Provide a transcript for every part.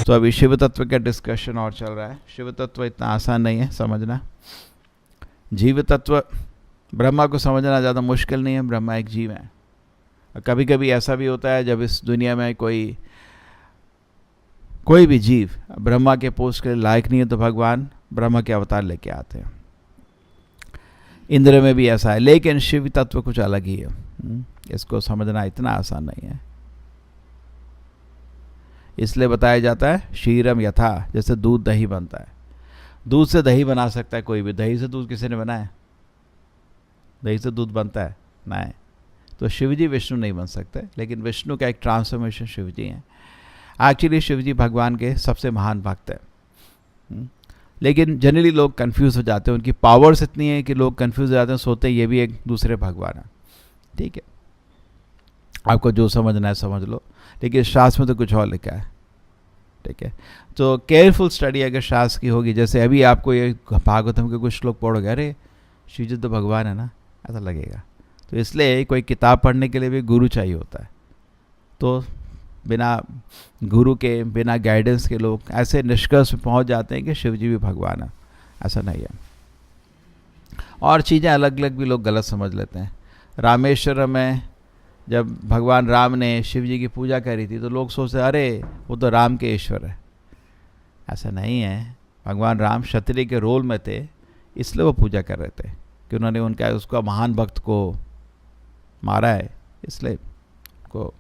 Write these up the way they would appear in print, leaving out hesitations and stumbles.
तो अभी शिव तत्व का डिस्कशन और चल रहा है। शिव तत्व इतना आसान नहीं है समझना। जीव तत्व, ब्रह्मा को समझना ज़्यादा मुश्किल नहीं है। ब्रह्मा एक जीव है। कभी कभी ऐसा भी होता है जब इस दुनिया में कोई भी जीव ब्रह्मा के पोस्ट के लायक नहीं है तो भगवान ब्रह्मा के अवतार लेके आते हैं। इंद्र में भी ऐसा है, लेकिन शिव तत्व कुछ अलग ही है। इसको समझना इतना आसान नहीं है। इसलिए बताया जाता है क्षीरम यथा, जैसे दूध दही बनता है। दूध से दही बना सकता है कोई भी, दही से दूध किसी ने बनाया? दही से दूध बनता है? नहीं। तो शिवजी विष्णु नहीं बन सकते, लेकिन विष्णु का एक ट्रांसफॉर्मेशन शिवजी है। एक्चुअली शिवजी भगवान के सबसे महान भक्त है। लेकिन जनरली लोग कंफ्यूज हो जाते हैं, उनकी पावर्स इतनी है कि लोग कंफ्यूज हो जाते हैं, सोते हैं ये भी एक दूसरे भगवान है। ठीक है, आपको जो समझना है समझ लो, लेकिन शास्त्र में तो कुछ और लिखा है। ठीक है, तो केयरफुल स्टडी अगर शास्त्र की होगी, जैसे अभी आपको ये भागवतम के कुछ लोग पढ़ोगे, अरे शिवजी तो भगवान है ना, ऐसा लगेगा। तो इसलिए कोई किताब पढ़ने के लिए भी गुरु चाहिए होता है। तो बिना गुरु के, बिना गाइडेंस के लोग ऐसे निष्कर्ष में पहुंच जाते हैं कि शिवजी भी भगवान है। ऐसा नहीं है। और चीज़ें अलग अलग भी लोग गलत समझ लेते हैं। रामेश्वरम में जब भगवान राम ने शिव जी की पूजा करी थी तो लोग सोचते अरे वो तो राम के ईश्वर है। ऐसा नहीं है। भगवान राम क्षत्रिय के रोल में थे, इसलिए वो पूजा कर रहे थे कि उन्होंने उसका महान भक्त को मारा है, इसलिए को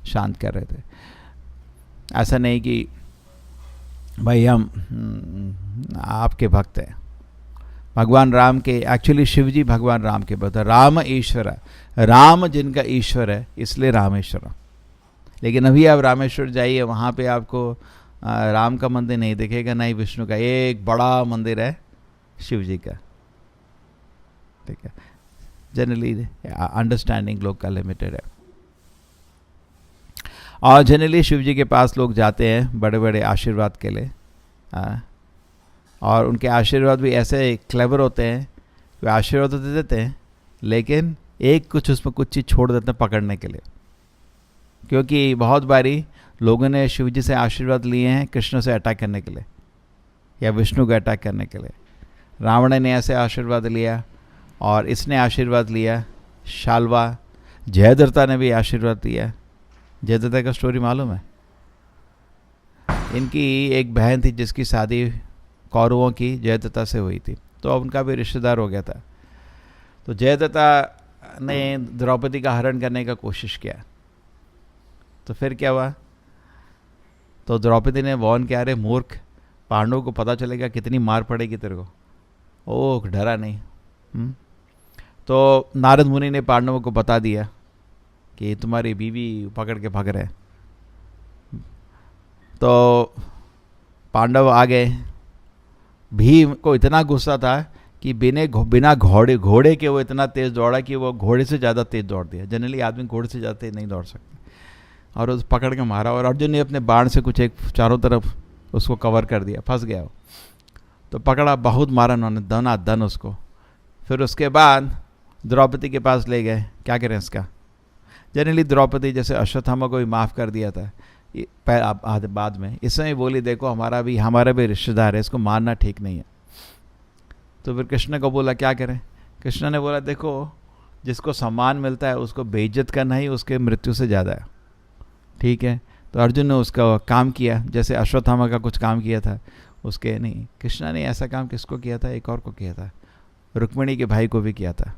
शांत कर रहे थे। ऐसा नहीं कि भाई हम आपके भक्त हैं। भगवान राम के, एक्चुअली शिवजी भगवान राम के भक्त है। राम ईश्वर है, राम जिनका ईश्वर है, इसलिए रामेश्वर। लेकिन अभी आप रामेश्वर जाइए, वहाँ पे आपको राम का मंदिर नहीं दिखेगा, नहीं विष्णु का। एक बड़ा मंदिर है शिवजी का। ठीक है, जनरली अंडरस्टैंडिंग लोग का लिमिटेड है। और जनरली शिवजी के पास लोग जाते हैं बड़े बड़े आशीर्वाद के लिए। और उनके आशीर्वाद भी ऐसे क्लेवर होते हैं, वे आशीर्वाद तो दे देते हैं, लेकिन कुछ उसमें कुछ चीज़ छोड़ देते हैं पकड़ने के लिए। क्योंकि बहुत बारी लोगों ने शिवजी से आशीर्वाद लिए हैं कृष्ण से अटैक करने के लिए या विष्णु को अटैक करने के लिए। रावण ने ऐसे आशीर्वाद लिया, और इसने आशीर्वाद लिया शाल्वा। जयद्रथा ने भी आशीर्वाद दिया। जयद्रथा का स्टोरी मालूम है? इनकी एक बहन थी जिसकी शादी कौरवों की जयद्रथा से हुई थी, तो अब उनका भी रिश्तेदार हो गया था। तो जयद्रथा ने द्रौपदी का हरण करने का कोशिश किया। तो फिर क्या हुआ? तो द्रौपदी ने वॉर्न किया, अरे मूर्ख, पांडवों को पता चलेगा कितनी मार पड़ेगी तेरे को। ओह, डरा नहीं। तो नारद मुनि ने पांडवों को बता दिया कि तुम्हारी बीवी पकड़ के भाग रहे। तो पांडव आ गए। भीम को इतना गुस्सा था कि बिना घोड़े के वो इतना तेज़ दौड़ा कि वो घोड़े से ज़्यादा तेज़ दौड़ दिया। जनरली आदमी घोड़े से ज़्यादा तेज़ नहीं दौड़ सकते। और उस पकड़ के मारा, और अर्जुन ने अपने बाण से कुछ एक चारों तरफ उसको कवर कर दिया, फंस गया वो। तो पकड़ा, बहुत मारा उन्होंने, दन उसको। फिर उसके बाद द्रौपदी के पास ले गए, क्या करें इसका। जनरली द्रौपदी जैसे अश्वत्थामा को भी माफ़ कर दिया था बाद में, इसमें बोली देखो हमारा भी रिश्तेदार है, इसको मारना ठीक नहीं है। तो फिर कृष्ण को बोला क्या करें। कृष्ण ने बोला देखो, जिसको सम्मान मिलता है उसको बेइज्जत करना ही उसके मृत्यु से ज़्यादा है। ठीक है, तो अर्जुन ने उसका काम किया, जैसे अश्वत्थामा का कुछ काम किया था उसके नहीं। कृष्ण ने ऐसा काम किसको किया था? एक और को किया था, रुक्मिणी के भाई को भी किया था।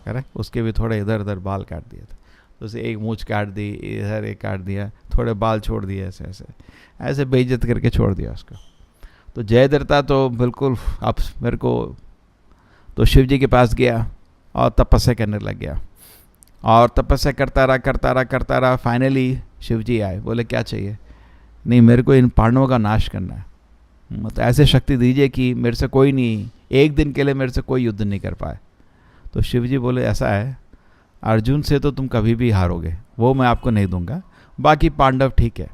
करेक्ट, उसके भी थोड़े इधर उधर बाल काट दिया था। तो उसे एक मूंछ काट दी, इधर एक काट दिया, थोड़े बाल छोड़ दिए, ऐसे बेइज्जत करके छोड़ दिया उसको। तो जयद्रथा तो बिल्कुल अब मेरे को, तो शिव जी के पास गया और तपस्या करने लग गया। और तपस्या करता रहा। फाइनली शिव जी आए, बोले क्या चाहिए? नहीं, मेरे को इन पांडवों का नाश करना है। मतलब ऐसे शक्ति दीजिए कि मेरे से कोई नहीं, एक दिन के लिए मेरे से कोई युद्ध नहीं कर पाए। तो शिव जी बोले ऐसा है, अर्जुन से तो तुम कभी भी हारोगे, वो मैं आपको नहीं दूंगा। बाकी पांडव ठीक है,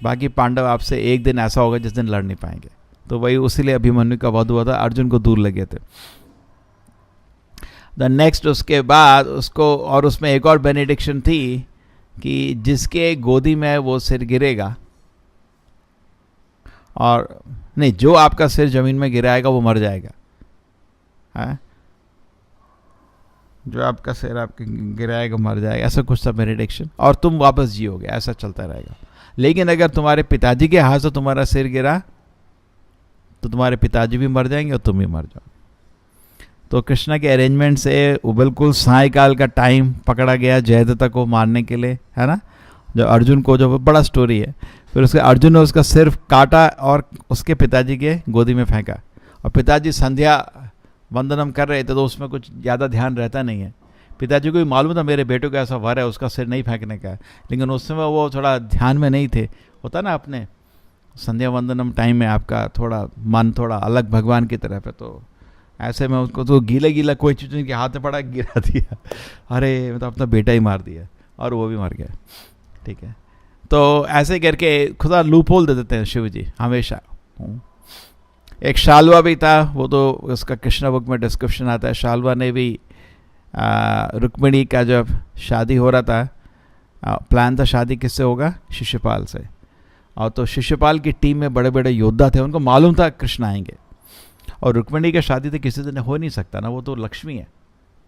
बाकी पांडव आपसे एक दिन ऐसा होगा जिस दिन लड़ नहीं पाएंगे। तो वही उसीलिए अभिमन्यु का वध हुआ था, अर्जुन को दूर लगे थे। द नेक्स्ट उसके बाद उसको, और उसमें एक और बेनेडिक्शन थी कि जिसके गोदी में वो सिर गिरेगा और नहीं, जो आपका सिर जमीन में गिराएगा वो मर जाएगा, है, जो आपका सिर आपके गिराएगा मर जाएगा, ऐसा कुछ था मेडिटेशन, और तुम वापस जियोगे, ऐसा चलता रहेगा। लेकिन अगर तुम्हारे पिताजी के हाथ से तुम्हारा सिर गिरा तो तुम्हारे पिताजी भी मर जाएंगे और तुम भी मर जाओ। तो कृष्णा के अरेंजमेंट से वो बिल्कुल सायकाल का टाइम पकड़ा गया जयद्रथ को मारने के लिए, है ना, जो अर्जुन को, जो बड़ा स्टोरी है। फिर उसके अर्जुन ने उसका सिर काटा और उसके पिताजी के गोदी में फेंका, और पिताजी संध्या वंदनम कर रहे थे तो उसमें कुछ ज़्यादा ध्यान रहता नहीं है। पिताजी को भी मालूम था मेरे बेटे को ऐसा वर है, उसका सिर नहीं फेंकने का है, लेकिन उस समय वो थोड़ा ध्यान में नहीं थे। होता ना अपने संध्या वंदनम टाइम में आपका थोड़ा मन थोड़ा अलग भगवान की तरफ है, तो ऐसे में उसको तो गीला गीला कोई चीज़ उनके हाथ में पड़ा, गिरा दिया, अरे मतलब अपना बेटा ही मार दिया, और वो भी मर गया। ठीक है, तो ऐसे करके खुदा लूप होल दे देते हैं शिव जी हमेशा। एक शालवा भी था, वो तो उसका कृष्णा बुक में डिस्क्रिप्शन आता है। शालवा ने भी रुक्मिणी का जब शादी हो रहा था, प्लान था शादी किससे होगा, शिशुपाल से, और तो शिशुपाल की टीम में बड़े बड़े योद्धा थे, उनको मालूम था कृष्ण आएंगे, और रुक्मिणी की शादी तो किसी दिन हो नहीं सकता ना, वो तो लक्ष्मी है,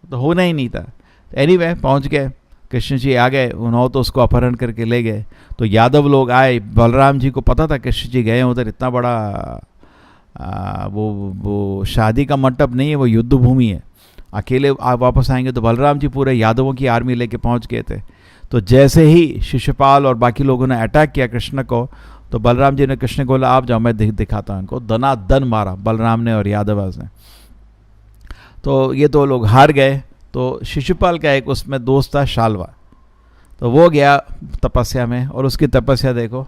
तो होना ही नहीं था। एनीवे पहुंच गए, कृष्ण जी आ गए, उन्होंने तो उसको अपहरण करके ले गए। तो यादव लोग आए, बलराम जी को पता था कृष्ण जी गए उधर, इतना बड़ा वो शादी का मंडप नहीं है, वो युद्ध भूमि है, अकेले आप वापस आएंगे। तो बलराम जी पूरे यादवों की आर्मी लेके पहुंच गए थे। तो जैसे ही शिशुपाल और बाकी लोगों ने अटैक किया कृष्ण को, तो बलराम जी ने कृष्ण को बोला आप जाओ, मैं दिखाता हूँ उनको। दनादन मारा बलराम ने और यादवास ने। तो ये दो लोग हार गए। तो शिशुपाल का एक उसमें दोस्त था शालवा, तो वो गया तपस्या में, और उसकी तपस्या देखो,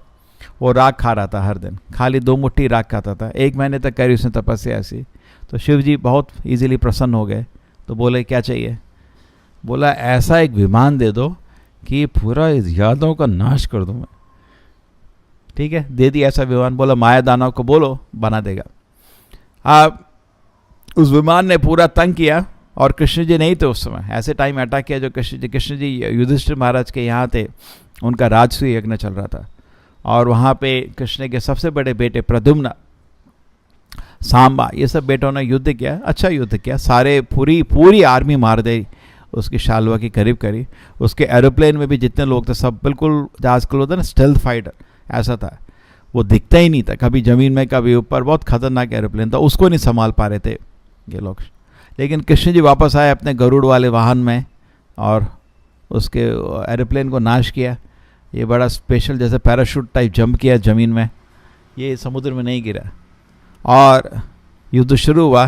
वो राख खा रहा था हर दिन, खाली 2 मुट्ठी राख खाता था, 1 महीने तक करी उसने तपस्या ऐसी। तो शिव जी बहुत इजीली प्रसन्न हो गए, तो बोले क्या चाहिए, बोला ऐसा एक विमान दे दो कि पूरा यादवों का नाश कर दूं मैं। ठीक है, दे दिया ऐसा विमान। बोला माया दानव को बोलो बना देगा। आप उस विमान ने पूरा तंग किया, और कृष्ण जी नहीं थे उस समय, ऐसे टाइम अटैक किया जो कृष्ण जी युधिष्ठिर महाराज के यहाँ थे, उनका राजसूय यज्ञ चल रहा था, और वहाँ पे कृष्ण के सबसे बड़े बेटे प्रद्युम्न, सांबा, ये सब बेटों ने युद्ध किया, अच्छा युद्ध किया, सारे पूरी आर्मी मार दी उसकी शालवा की करीब करीब। उसके एरोप्लेन में भी जितने लोग थे सब बिल्कुल आजकल होता है ना स्टेल्थ फाइटर, ऐसा था, वो दिखता ही नहीं था, कभी ज़मीन में कभी ऊपर, बहुत खतरनाक एरोप्लेन था, उसको नहीं संभाल पा रहे थे ये लोग। लेकिन कृष्ण जी वापस आए अपने गरुड़ वाले वाहन में, और उसके एरोप्लेन को नाश किया। ये बड़ा स्पेशल जैसे पैराशूट टाइप जंप किया ज़मीन में, ये समुद्र में नहीं गिरा, और युद्ध शुरू हुआ।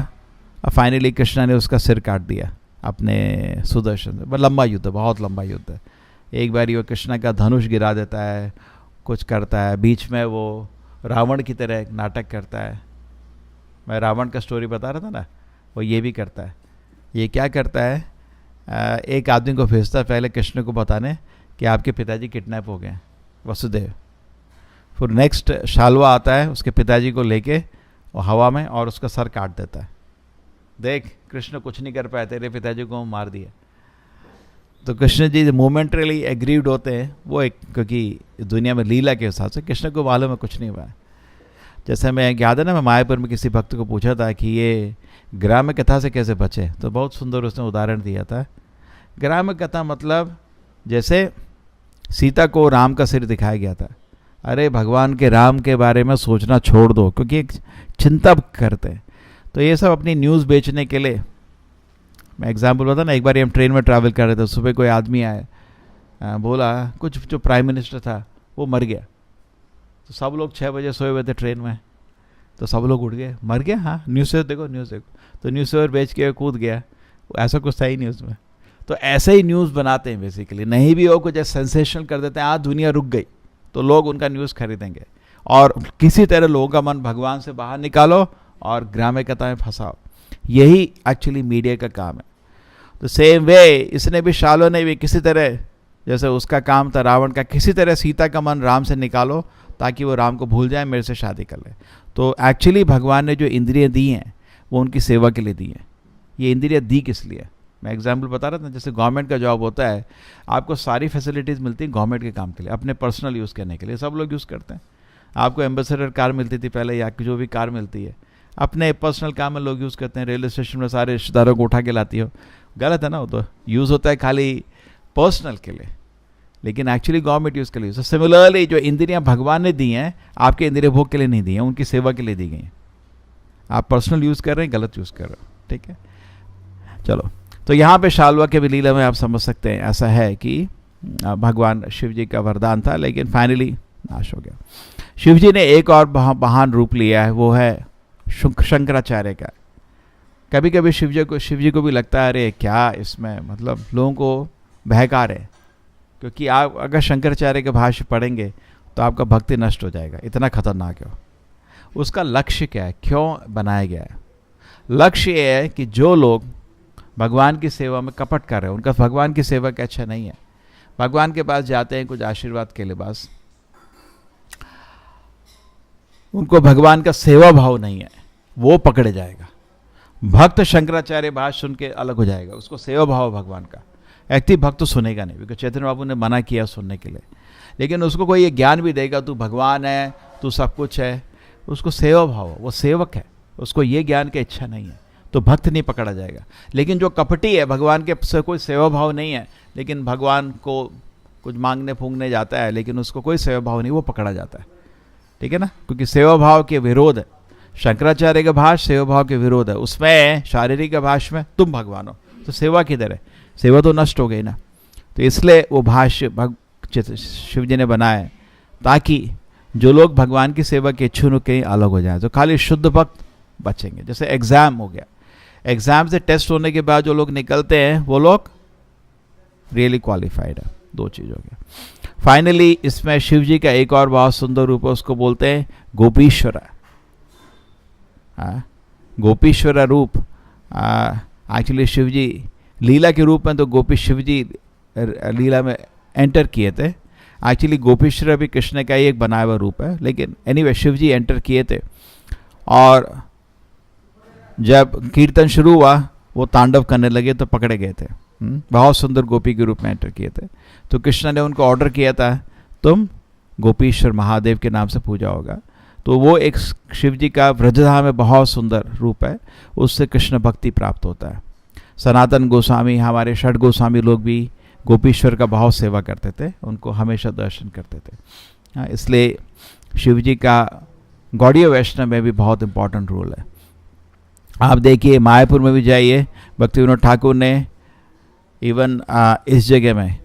फाइनली कृष्णा ने उसका सिर काट दिया अपने सुदर्शन से। लंबा युद्ध, बहुत लंबा युद्ध है। एक बार वो कृष्णा का धनुष गिरा देता है, कुछ करता है, बीच में वो रावण की तरह एक नाटक करता है। मैं रावण का स्टोरी बता रहा था ना, वो ये भी करता है। ये क्या करता है, एक आदमी को भेजता है पहले कृष्ण को बताने कि आपके पिताजी किडनैप हो गए, वसुदेव। फिर नेक्स्ट शालवा आता है उसके पिताजी को लेके वो हवा में, और उसका सर काट देता है। देख कृष्ण कुछ नहीं कर पाए, तेरे पिताजी को मार दिया। तो कृष्ण जी मोमेंटली एग्रीव्ड होते हैं, वो एक क्योंकि दुनिया में लीला के हिसाब से कृष्ण को मालूम है कुछ नहीं हुआ। जैसे मैं याद है ना, मैं मायापुर में किसी भक्त को पूछा था कि ये ग्राम्य कथा से कैसे बचे, तो बहुत सुंदर उसने उदाहरण दिया था। ग्राम्य कथा मतलब जैसे सीता को राम का सिर दिखाया गया था। अरे भगवान के राम के बारे में सोचना छोड़ दो, क्योंकि एक चिंता करते हैं। तो ये सब अपनी न्यूज़ बेचने के लिए, मैं एग्जाम्पल बता ना, एक बार हम ट्रेन में ट्रैवल कर रहे थे, सुबह कोई आदमी आया, बोला कुछ जो प्राइम मिनिस्टर था वो मर गया। तो सब लोग 6 बजे सोए हुए थे ट्रेन में, तो सब लोग उठ गए, मर गया, हाँ न्यूज़ पेपर देखो, न्यूज़ देखो। तो न्यूज़ पेपर बेच के कूद गया, ऐसा कुछ था ही न्यूज़ में। तो ऐसे ही न्यूज़ बनाते हैं बेसिकली, नहीं भी हो कुछ सेंसेशनल कर देते हैं, आज दुनिया रुक गई तो लोग उनका न्यूज़ खरीदेंगे, और किसी तरह लोगों का मन भगवान से बाहर निकालो और ग्राम्य कथा में फंसाओ। यही एक्चुअली मीडिया का काम है। तो सेम वे इसने भी, शालो ने भी किसी तरह, जैसे उसका काम था रावण का, किसी तरह सीता का मन राम से निकालो ताकि वो राम को भूल जाए, मेरे से शादी कर ले। तो एक्चुअली भगवान ने जो इंद्रियां दी हैं वो उनकी सेवा के लिए दी हैं। ये इंद्रियां दी किस लिए, मैं एग्जाम्पल बता रहा था, जैसे गवर्नमेंट का जॉब होता है, आपको सारी फैसिलिटीज़ मिलती हैं गवर्नमेंट के काम के लिए, अपने पर्सनल यूज़ करने के लिए, सब लोग यूज़ करते हैं। आपको एम्बेसडर कार मिलती थी पहले, या जो भी कार मिलती है अपने पर्सनल काम में लोग यूज़ करते हैं, रेलवे स्टेशन में सारे रिश्तेदारों को उठा के लाती हो, गलत है ना, वो तो यूज़ होता है खाली पर्सनल के लिए, लेकिन एक्चुअली गवर्नमेंट यूज़ के लिए। सो सिमिलरली जो इंद्रियां भगवान ने दी हैं, आपके इंद्रिय भोग के लिए नहीं दी हैं, उनकी सेवा के लिए दी गई हैं। आप पर्सनल यूज़ कर रहे हैं, गलत यूज़ कर रहे हो, ठीक है। चलो, तो यहाँ पे शाल्वा के लीला में आप समझ सकते हैं ऐसा है कि भगवान शिव जी का वरदान था, लेकिन फाइनली नाश हो गया। शिव जी ने एक और महान रूप लिया है, वो है शंकराचार्य का। कभी कभी शिव जी को भी लगता है अरे क्या इसमें मतलब लोगों को बहका रहे, क्योंकि आप अगर शंकराचार्य के भाष्य पढ़ेंगे तो आपका भक्ति नष्ट हो जाएगा, इतना खतरनाक है। उसका लक्ष्य क्या है, क्यों बनाया गया है? लक्ष्य ये है कि जो लोग भगवान की सेवा में कपट कर रहे हैं, उनका भगवान की सेवा का अच्छा नहीं है, भगवान के पास जाते हैं कुछ आशीर्वाद के लिए, बस उनको भगवान का सेवा भाव नहीं है, वो पकड़े जाएगा। भक्त शंकराचार्य भाष्य सुन के अलग हो जाएगा, उसको सेवा भाव भगवान का। एक्टिव भक्त तो सुनेगा नहीं, क्योंकि चैतन्य बाबू ने मना किया सुनने के लिए, लेकिन उसको कोई ये ज्ञान भी देगा तू भगवान है, तू सब कुछ है, उसको सेवा भाव, वो सेवक है, उसको ये ज्ञान की इच्छा नहीं है, तो भक्त नहीं पकड़ा जाएगा। लेकिन जो कपटी है, भगवान के से कोई सेवा भाव नहीं है, लेकिन भगवान को कुछ मांगने फूंकने जाता है, लेकिन उसको कोई सेवा भाव नहीं, वो पकड़ा जाता है, ठीक है ना, क्योंकि सेवा भाव के विरोध है। शंकराचार्य का भाष्य सेवा भाव के विरोध है, उसमें शारीरिक भाष्य में तुम भगवान हो, तो सेवा किधर है? सेवा तो नष्ट हो गई ना। तो इसलिए वो भाष्य शिव जी ने बनाया ताकि जो लोग भगवान की सेवा के इच्छुक कहीं अलग हो जाए, तो खाली शुद्ध भक्त बचेंगे। जैसे एग्जाम हो गया, एग्जाम से टेस्ट होने के बाद जो लोग निकलते हैं वो लोग रियली क्वालिफाइड है। दो चीज हो गया। फाइनली इसमें शिव जी का एक और बहुत सुंदर रूप है, उसको बोलते हैं गोपीश्वर। गोपीश्वर रूप एक्चुअली शिव जी लीला के रूप में तो गोपी शिव जी लीला में एंटर किए थे। एक्चुअली गोपीश्वर भी कृष्ण का ही एक बनाया हुआ रूप है, लेकिन एनीवे शिव जी एंटर किए थे, और जब कीर्तन शुरू हुआ वो तांडव करने लगे तो पकड़े गए थे। बहुत सुंदर गोपी के रूप में एंटर किए थे, तो कृष्ण ने उनको ऑर्डर किया था तुम गोपीश्वर महादेव के नाम से पूजा होगा। तो वो एक शिव जी का व्रजधाम में बहुत सुंदर रूप है, उससे कृष्ण भक्ति प्राप्त होता है। सनातन गोस्वामी, हमारे षट गोस्वामी लोग भी गोपीश्वर का बहुत सेवा करते थे, उनको हमेशा दर्शन करते थे। इसलिए शिव जी का गौड़ीय वैष्णव में भी बहुत इंपॉर्टेंट रोल है। आप देखिए मायापुर में भी जाइए, भक्ति विनोद ठाकुर ने इवन इस जगह में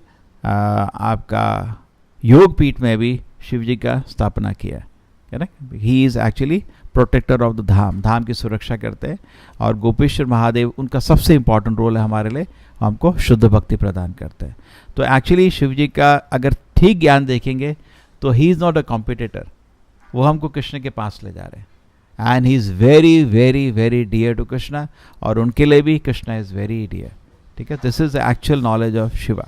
आपका योग पीठ में भी शिव जी का स्थापना किया है ना। He is actually protector of the धाम, धाम की सुरक्षा करते हैं, और गोपेश्वर महादेव उनका सबसे इंपॉर्टेंट रोल है हमारे लिए, हमको शुद्ध भक्ति प्रदान करते हैं। तो एक्चुअली शिव जी का अगर ठीक ज्ञान देखेंगे तो he is not a competitor, वो हमको कृष्ण के पास ले जा रहे हैं, and he is very very very dear to Krishna, और उनके लिए भी कृष्णा इज़ वेरी डियर, ठीक है। This is the actual knowledge of Shiva.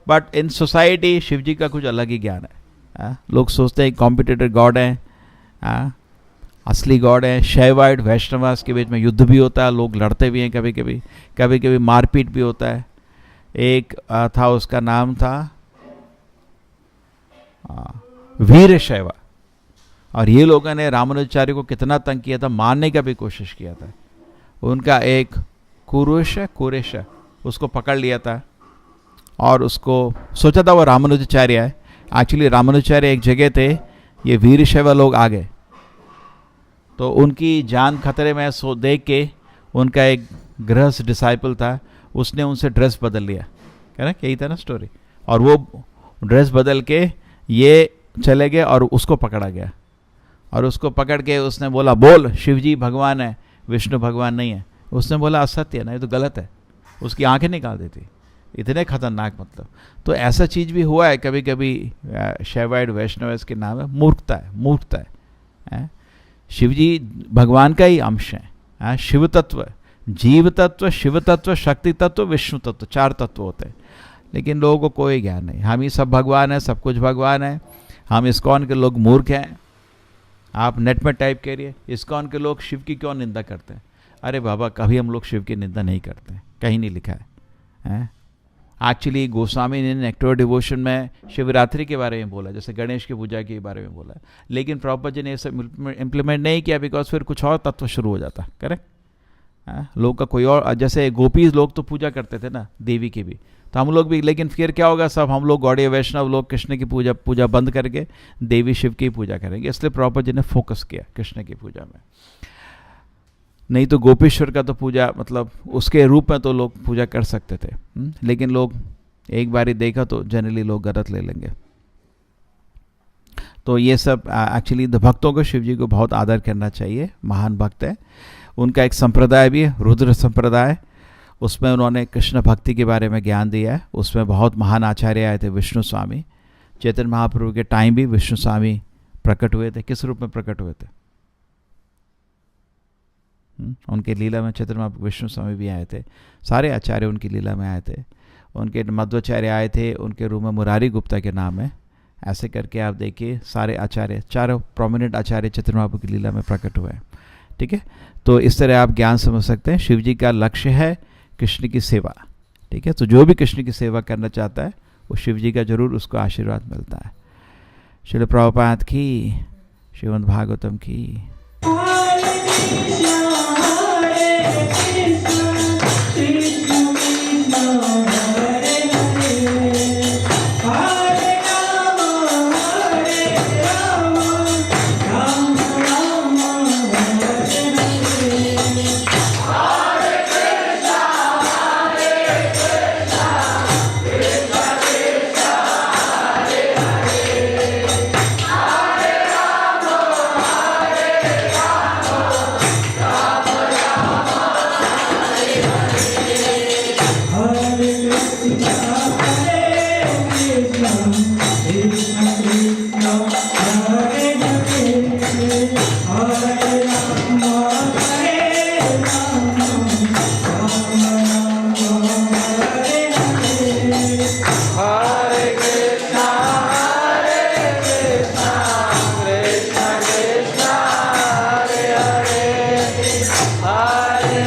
But in society Shiv ji का कुछ अलग ही ज्ञान है। लोग सोचते हैं कॉम्पिटिटर गॉड हैं, असली गॉड है। शैवाइट वैष्णवास के बीच में युद्ध भी होता है, लोग लड़ते भी हैं, कभी कभी मारपीट भी होता है। एक था, उसका नाम था वीर शैवा, और ये लोगों ने रामानुजाचार्य को कितना तंग किया था, मारने का भी कोशिश किया था। उनका एक कुरेश उसको पकड़ लिया था, और उसको सोचा था वो रामानुजाचार्य है। एक्चुअली रामानुजाचार्य एक जगह थे, ये वीर शैवा लोग आ गए, तो उनकी जान खतरे में सो देख के उनका एक गृहस्थ डिसाइपल था, उसने उनसे ड्रेस बदल लिया, है ना, यही था ना स्टोरी। और वो ड्रेस बदल के ये चले गए और उसको पकड़ा गया, और उसको पकड़ के उसने बोला बोल शिव जी भगवान है, विष्णु भगवान नहीं है। उसने बोला असत्य है ना, ये तो गलत है, उसकी आंखें निकाल देती। इतने खतरनाक मतलब। तो ऐसा चीज़ भी हुआ है कभी कभी शैवाइट वैष्णव के नाम है, मूर्खता है। शिव जी भगवान का ही अंश है। शिव तत्व, जीव तत्व, शिव तत्व, शक्ति तत्व, विष्णु तत्व, 4 तत्व होते हैं, लेकिन लोगों को कोई ज्ञान नहीं। हम ही सब भगवान है, सब कुछ भगवान है। हम इस्कॉन के लोग मूर्ख हैं। आप नेट में टाइप करिए इस्कॉन के लोग शिव की क्यों निंदा करते हैं। अरे बाबा, कभी हम लोग शिव की निंदा नहीं करते, कहीं नहीं लिखा है। एक्चुअली गोस्वामी ने नेक्टर डिवोशन में शिवरात्रि के बारे में बोला, जैसे गणेश की पूजा के बारे में बोला, लेकिन प्रभुपाद जी ने ये सब इम्प्लीमेंट नहीं किया, बिकॉज फिर कुछ और तत्व शुरू हो जाता। करेक्ट, लोग का कोई और, जैसे गोपीज लोग तो पूजा करते थे ना देवी की भी, तो हम लोग भी, लेकिन फिर क्या होगा, सब हम लोग गौड़ीय वैष्णव लोग कृष्ण की पूजा बंद करके देवी शिव की पूजा करेंगे। इसलिए प्रभुपाद जी ने फोकस किया कृष्ण की पूजा में। नहीं तो गोपेश्वर का तो पूजा मतलब उसके रूप में तो लोग पूजा कर सकते थे, लेकिन लोग एक बार ही देखा तो जनरली लोग गलत ले लेंगे। तो ये सब एक्चुअली भक्तों को शिव जी को बहुत आदर करना चाहिए, महान भक्त है। उनका एक संप्रदाय भी है, रुद्र संप्रदाय, उसमें उन्होंने कृष्ण भक्ति के बारे में ज्ञान दिया है। उसमें बहुत महान आचार्य आए थे, विष्णु स्वामी। चैतन्य महाप्रभु के टाइम भी विष्णु स्वामी प्रकट हुए थे। किस रूप में प्रकट हुए थे? उनके लीला में चैतन्य महाप्रभु विष्णु स्वामी भी आए थे, सारे आचार्य उनकी लीला में आए थे। उनके मध्वाचार्य आए थे, उनके रूम में मुरारी गुप्ता के नाम है। ऐसे करके आप देखिए सारे आचार्य, चारों प्रोमिनेंट आचार्य चैतन्य महाप्रभु की लीला में प्रकट हुए हैं। ठीक है, तो इस तरह आप ज्ञान समझ सकते हैं। शिव जी का लक्ष्य है कृष्ण की सेवा। ठीक है, तो जो भी कृष्ण की सेवा करना चाहता है वो शिव जी का जरूर उसको आशीर्वाद मिलता है। श्रील प्रभुपाद की, श्रीमद् भागवतम की। Hare